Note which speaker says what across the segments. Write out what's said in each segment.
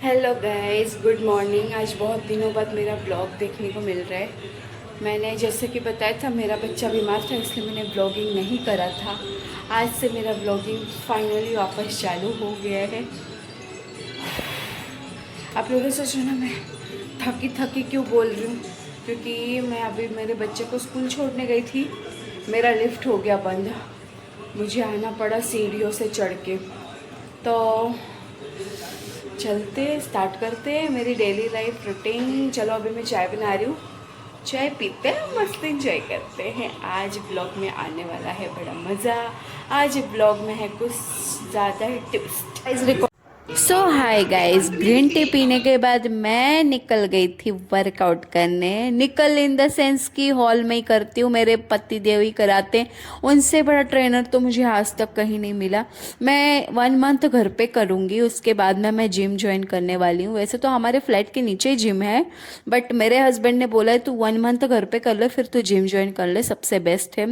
Speaker 1: Hello guys, good morning. आज बहुत दिनों बाद मेरा ब्लॉग देखने को मिल रहा है। मैंने जैसे कि बताया था, मेरा बच्चा बीमार था, इसलिए मैंने ब्लॉगिंग नहीं करा था। आज से मेरा ब्लॉगिंग फाइनली वापस चालू हो गया है। आप लोगों से सुना, मैं थकी थकी क्यों बोल रही हूँ, क्योंकि मैं अभी मेरे बच्चे को स्कूल छोड़ने गई थी। मेरा लिफ्ट हो गया बंद, मुझे आना पड़ा सीढ़ियों से चढ़ के। तो चलते स्टार्ट करते हैं मेरी डेली लाइफ रूटीन। चलो, अभी मैं चाय बना रही हूँ, चाय पीते हैं, मस्त इंजॉय करते हैं। आज ब्लॉग में आने वाला है बड़ा मज़ा। आज ब्लॉग में है कुछ ज़्यादा ही टिप्स। सो हाय गाइस, ग्रीन टी पीने के बाद मैं निकल गई थी वर्कआउट करने। निकल इन द सेंस कि हॉल में ही करती हूँ, मेरे पति देव ही कराते हैं। उनसे बड़ा ट्रेनर तो मुझे आज तक कहीं नहीं मिला। मैं 1 मंथ घर पे करूँगी, उसके बाद में मैं जिम ज्वाइन करने वाली हूँ। वैसे तो हमारे फ्लैट के नीचे ही जिम है, बट मेरे हस्बैंड ने बोला है तू 1 मंथ घर पे कर ले, फिर तू जिम ज्वाइन कर ले, सबसे बेस्ट है।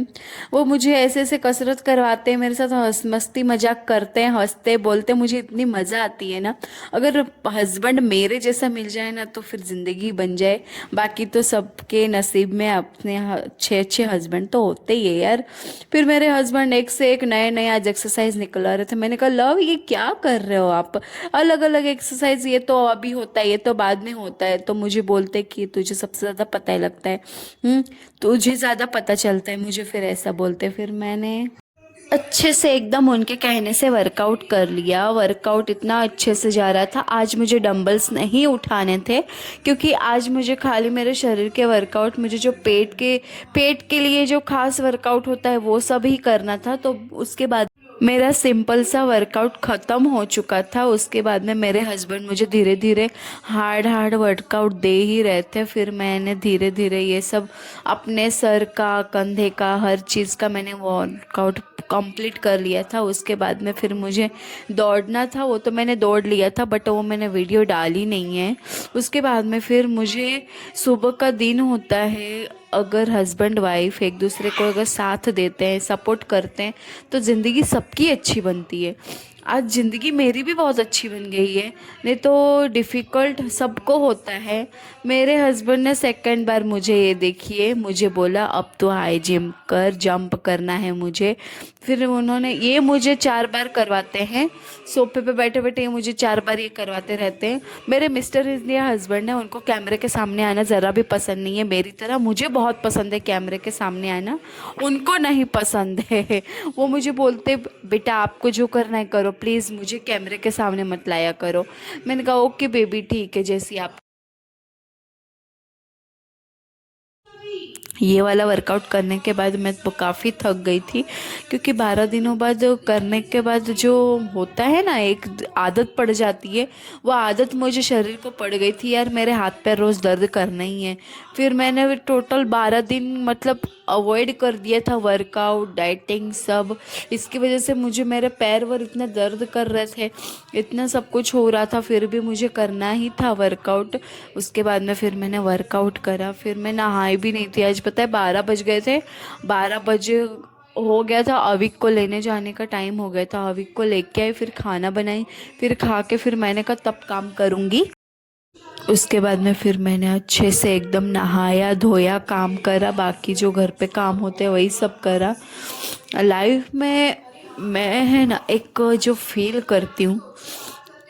Speaker 1: वो मुझे ऐसे ऐसे कसरत करवाते हैं, मेरे साथ हंस मस्ती मजाक करते हैं, हंसते बोलते, मुझे इतनी मज़ा आती है ना। अगर हस्बैंड मेरे जैसा मिल जाए ना तो फिर ज़िंदगी बन जाए। बाकी तो सबके नसीब में अपने अच्छे अच्छे हस्बैंड तो होते ही है यार। फिर मेरे हस्बैंड एक से एक नए नए आज एक्सरसाइज निकला रहे थे। मैंने कहा लव, ये क्या कर रहे हो आप, अलग अलग एक्सरसाइज, ये तो अभी होता है, ये तो बाद में होता है। तो मुझे बोलते कि तुझे सबसे ज़्यादा पता ही लगता है, तुझे ज़्यादा पता चलता है, मुझे फिर ऐसा बोलते। फिर मैंने अच्छे से एकदम उनके कहने से वर्कआउट कर लिया। वर्कआउट इतना अच्छे से जा रहा था। आज मुझे डंबल्स नहीं उठाने थे, क्योंकि आज मुझे खाली मेरे शरीर के वर्कआउट, मुझे जो पेट के लिए जो खास वर्कआउट होता है वो सब ही करना था। तो उसके बाद मेरा सिंपल सा वर्कआउट ख़त्म हो चुका था। उसके बाद में मेरे हस्बैंड मुझे धीरे धीरे हार्ड हार्ड वर्कआउट दे ही रहे थे। फिर मैंने धीरे धीरे ये सब अपने सर का, कंधे का, हर चीज़ का मैंने वर्कआउट कंप्लीट कर लिया था। उसके बाद में फिर मुझे दौड़ना था, वो तो मैंने दौड़ लिया था, बट वो मैंने वीडियो डाली नहीं है। उसके बाद में फिर मुझे सुबह का दिन होता है, अगर हस्बैंड वाइफ एक दूसरे को अगर साथ देते हैं, सपोर्ट करते हैं, तो ज़िंदगी सबकी अच्छी बनती है। आज ज़िंदगी मेरी भी बहुत अच्छी बन गई है, नहीं तो डिफ़िकल्ट सबको होता है। मेरे हस्बैंड ने सेकंड बार मुझे ये देखिए, मुझे बोला अब तो हाई जिम कर, जंप करना है मुझे। फिर उन्होंने ये मुझे 4 बार करवाते हैं, सोफे पे बैठे बैठे ये मुझे 4 बार ये करवाते रहते हैं। मेरे मिस्टर इंडिया हस्बैंड है, उनको कैमरे के सामने आना ज़रा भी पसंद नहीं है। मेरी तरह मुझे बहुत पसंद है कैमरे के सामने आना, उनको नहीं पसंद है। वो मुझे बोलते बेटा आपको जो करना है करो, प्लीज़ मुझे कैमरे के सामने मत लाया करो। मैंने कहा ओके बेबी, ठीक है, जैसी आप। ये वाला वर्कआउट करने के बाद मैं तो काफ़ी थक गई थी, क्योंकि 12 दिनों बाद करने के बाद जो होता है ना, एक आदत पड़ जाती है। वो आदत मुझे शरीर को पड़ गई थी यार, मेरे हाथ पैर रोज़ दर्द करना ही है। फिर मैंने टोटल 12 दिन मतलब अवॉइड कर दिया था वर्कआउट, डाइटिंग सब। इसकी वजह से मुझे मेरे पैर वर इतना दर्द कर रहे थे, इतना सब कुछ हो रहा था, फिर भी मुझे करना ही था वर्कआउट। उसके बाद में फिर मैंने वर्कआउट करा। फिर मैं नहाई भी नहीं थी आज, पता है 12 बज गए थे। 12 बजे हो गया था, अविक को लेने जाने का टाइम हो गया था। अविक को लेके आई, फिर खाना बनाई, फिर खा के फिर मैंने कहा तब काम करूँगी। उसके बाद में फिर मैंने अच्छे से एकदम नहाया धोया, काम करा, बाकी जो घर पे काम होते हैं वही सब करा। लाइफ में मैं है ना एक जो फील करती हूँ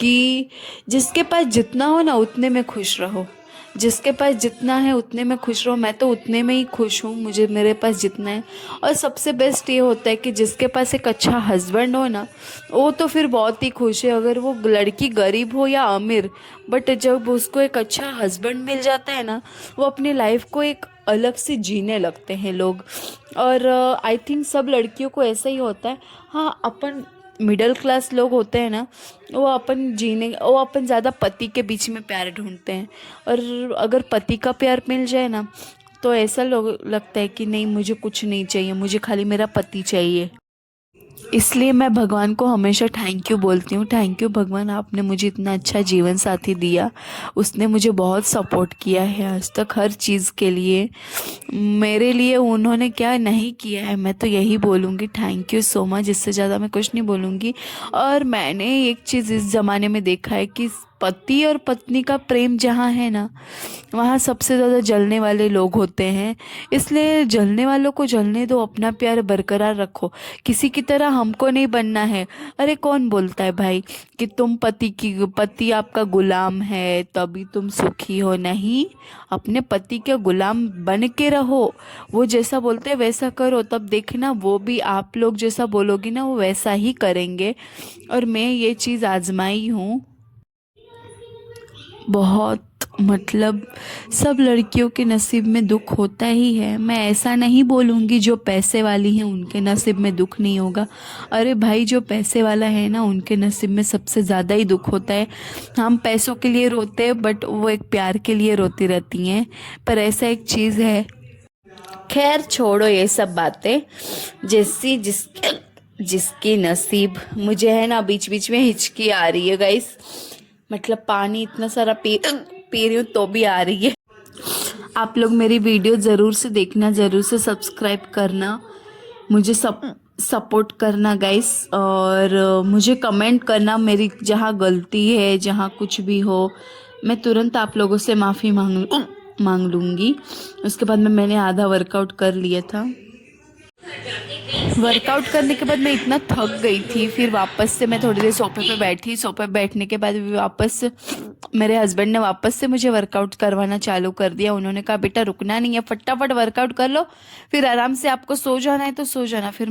Speaker 1: कि जिसके पास जितना हो ना उतने में खुश रहो। जिसके पास जितना है उतने में खुश रहो। मैं तो उतने में ही खुश हूँ, मुझे मेरे पास जितना है। और सबसे बेस्ट ये होता है कि जिसके पास एक अच्छा हस्बैंड हो ना, वो तो फिर बहुत ही खुश है, अगर वो लड़की गरीब हो या अमीर। बट जब उसको एक अच्छा हस्बैंड मिल जाता है ना, वो अपनी लाइफ को एक अलग से जीने लगते हैं लोग। और आई थिंक सब लड़कियों को ऐसा ही होता है। हाँ, अपन मिडिल क्लास लोग होते हैं ना, वो अपन ज़्यादा पति के बीच में प्यार ढूंढते हैं। और अगर पति का प्यार मिल जाए ना, तो ऐसा लोग लगता है कि नहीं, मुझे कुछ नहीं चाहिए, मुझे खाली मेरा पति चाहिए। इसलिए मैं भगवान को हमेशा थैंक यू बोलती हूँ। थैंक यू भगवान, आपने मुझे इतना अच्छा जीवन साथी दिया। उसने मुझे बहुत सपोर्ट किया है आज तक हर चीज़ के लिए। मेरे लिए उन्होंने क्या नहीं किया है, मैं तो यही बोलूँगी थैंक यू सो मच। इससे ज़्यादा मैं कुछ नहीं बोलूँगी। और मैंने एक चीज़ इस ज़माने में देखा है कि पति और पत्नी का प्रेम जहाँ है ना, वहाँ सबसे ज़्यादा जलने वाले लोग होते हैं। इसलिए जलने वालों को जलने दो, अपना प्यार बरकरार रखो, किसी की तरह हमको नहीं बनना है। अरे कौन बोलता है भाई कि तुम पति आपका गुलाम है तभी तुम सुखी हो? नहीं, अपने पति के गुलाम बन के रहो, वो जैसा बोलते हैं वैसा करो, तब देखना वो भी आप लोग जैसा बोलोगी ना वो वैसा ही करेंगे। और मैं ये चीज़ आजमाई हूँ बहुत, मतलब सब लड़कियों के नसीब में दुख होता ही है। मैं ऐसा नहीं बोलूँगी जो पैसे वाली हैं उनके नसीब में दुख नहीं होगा। अरे भाई जो पैसे वाला है ना उनके नसीब में सबसे ज़्यादा ही दुख होता है। हम पैसों के लिए रोते हैं बट वो एक प्यार के लिए रोती रहती हैं। पर ऐसा एक चीज़ है, खैर छोड़ो ये सब बातें, जिसकी नसीब। मुझे है ना बीच बीच में हिचकी आ रही है गाइस, मतलब पानी इतना सारा पी रही हूँ तो भी आ रही है। आप लोग मेरी वीडियो ज़रूर से देखना, ज़रूर से सब्सक्राइब करना, मुझे सपोर्ट करना गाइस। और मुझे कमेंट करना, मेरी जहाँ गलती है जहाँ कुछ भी हो मैं तुरंत आप लोगों से माफ़ी मांग लूँगी। उसके बाद मैंने आधा वर्कआउट कर लिया था। वर्कआउट करने के बाद मैं इतना थक गई थी, फिर वापस से मैं थोड़ी देर सोफे पे बैठी। सोफे पे बैठने के बाद वापस मेरे हस्बैंड ने वापस से मुझे वर्कआउट करवाना चालू कर दिया। उन्होंने कहा बेटा रुकना नहीं है, फटाफट वर्कआउट कर लो, फिर आराम से आपको सो जाना है तो सो जाना। फिर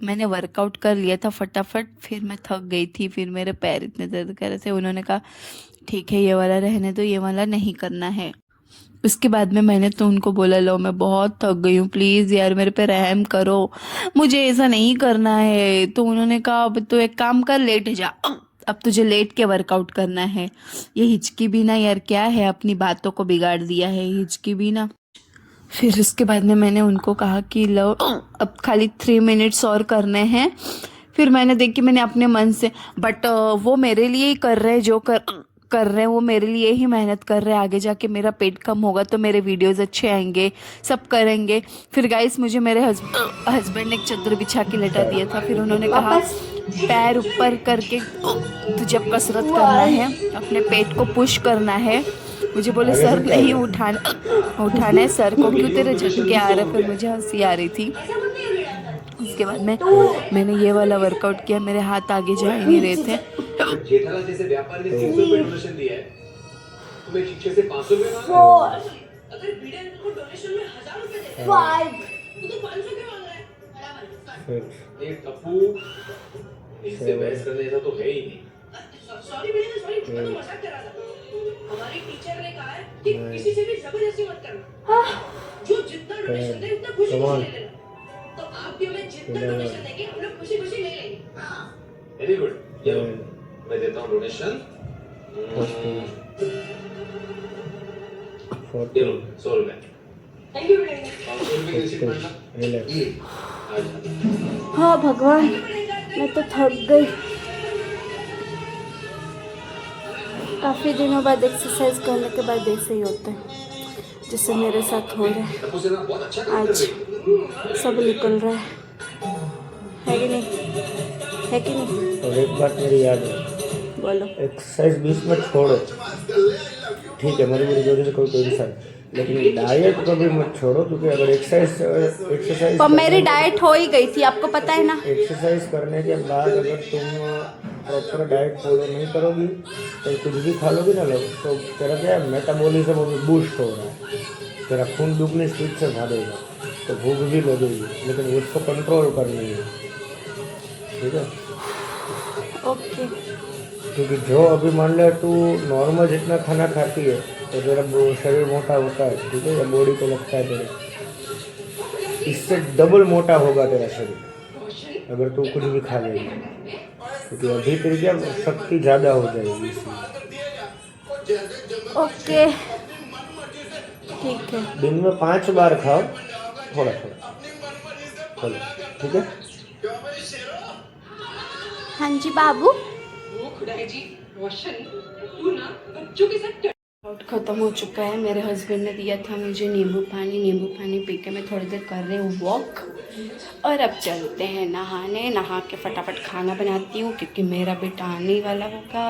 Speaker 1: मैंने वर्कआउट कर लिया था फटाफट, फिर मैं थक गई थी, फिर मेरे पैर इतने दर्द कर रहे थे। उन्होंने कहा ठीक है ये वाला रहने दो, ये वाला नहीं करना है। उसके बाद में मैंने तो उनको बोला लो मैं बहुत थक गई हूँ, प्लीज़ यार मेरे पे रहम करो, मुझे ऐसा नहीं करना है। तो उन्होंने कहा अब तो एक काम कर, लेट जा, अब तुझे लेट के वर्कआउट करना है। ये हिचकी भी ना यार, क्या है अपनी बातों को बिगाड़ दिया है हिचकी भी ना। फिर उसके बाद में मैंने उनको कहा कि लो अब खाली 3 मिनट्स और करने हैं। फिर मैंने देखी, मैंने अपने मन से, बट वो मेरे लिए ही कर रहे हैं, जो कर रहे हैं वो मेरे लिए ही मेहनत कर रहे हैं। आगे जाके मेरा पेट कम होगा तो मेरे वीडियोस अच्छे आएंगे, सब करेंगे। फिर गाइस मुझे मेरे हस्बैंड ने एक चादर बिछा के लेटा दिया था। फिर उन्होंने कहा पैर ऊपर करके तुझे अब कसरत करना है, अपने पेट को पुश करना है। मुझे बोले सर नहीं उठाना है, सर को क्यों तेरे झटके आ रहे। फिर मुझे हंसी आ रही थी। उसके बाद में मैंने ये वाला वर्कआउट किया, मेरे हाथ आगे जा ही नहीं रहे थे।
Speaker 2: जेठालाल जैसे व्यापारी ने 300 रुपए डोनेशन दिया है, तुम्हें शिक्षक से 500 रुपए मांगा है। अगर बीडे को डोनेशन में 1000 रुपए देता है 5 तो 500 क्यों मांग रहा है? ये टप्पू इससे बहस करने जैसा तो है ही नहीं। सॉरी बीडे, सॉरी, मैं तो मजाक कर रहा था। हमारी टीचर ने कहा है कि किसी से भी जबरदस्ती मत करना, जो जितना डोनेशन दे उतना खुशी खुशी ले लेना। तो आप भी हमें जितना डोनेशन देंगे हम लोग खुशी खुशी ले लेंगे। वेरी गुड, चलो मैं देता हूँ डोनेशन 100 रुपए। थैंक यू बेटा। 500 रुपए की रिसीप्ट पढ़ना।
Speaker 1: हाँ भगवान मैं तो थक गई, काफ़ी दिनों बाद एक्सरसाइज करने के बाद ऐसे ही होता है जैसे मेरे साथ हो रहा है। आज सब निकल रहा है कि नहीं, है कि नहीं?
Speaker 3: और एक बात मेरी याद है,
Speaker 1: बोलो।
Speaker 3: एक्सरसाइज बीच में छोड़ो, ठीक है मेरी वजह से कोई टेंशन, लेकिन डाइट को भी मत छोड़ो, क्योंकि अगर एक्सरसाइज
Speaker 1: पर मेरी डाइट हो ही गई थी, आपको पता है ना।
Speaker 3: एक्सरसाइज करने के बाद अगर तुम प्रॉपर डाइट फॉलो नहीं करोगी तो कुछ भी खा लोगी ना लोग, तो तेरा क्या है मेटाबॉलिज्म वो भी बूस्ट हो रहा है, तेरा खून दुगनी स्पीड से भागेगा, तो भूख भी लगेगी, लेकिन उसको कंट्रोल करनी है, ठीक है?
Speaker 1: ओके।
Speaker 3: क्योंकि जो अभी मान ले तू नॉर्मल जितना खाना खाती है तो तेरा शरीर मोटा होता है, ठीक है, या बॉडी को लगता है तेरे, इससे डबल मोटा होगा तेरा शरीर अगर तू कुछ भी खा लेगी, क्योंकि अभी तेरी क्या शक्ति ज़्यादा हो जाएगी इसमें।
Speaker 1: ओके ठीक है,
Speaker 3: दिन में 5 बार खाओ, थोड़ा थोड़ा, चलो ठीक है।
Speaker 1: हाँ जी बाबू। आउट ख़त्म हो चुका है, मेरे हस्बैंड ने दिया था मुझे नींबू पानी पी के मैं थोड़ी देर कर रही हूँ वॉक। और अब चलते हैं नहाने, नहा के फटाफट खाना बनाती हूँ क्योंकि मेरा बेटा आने वाला होगा।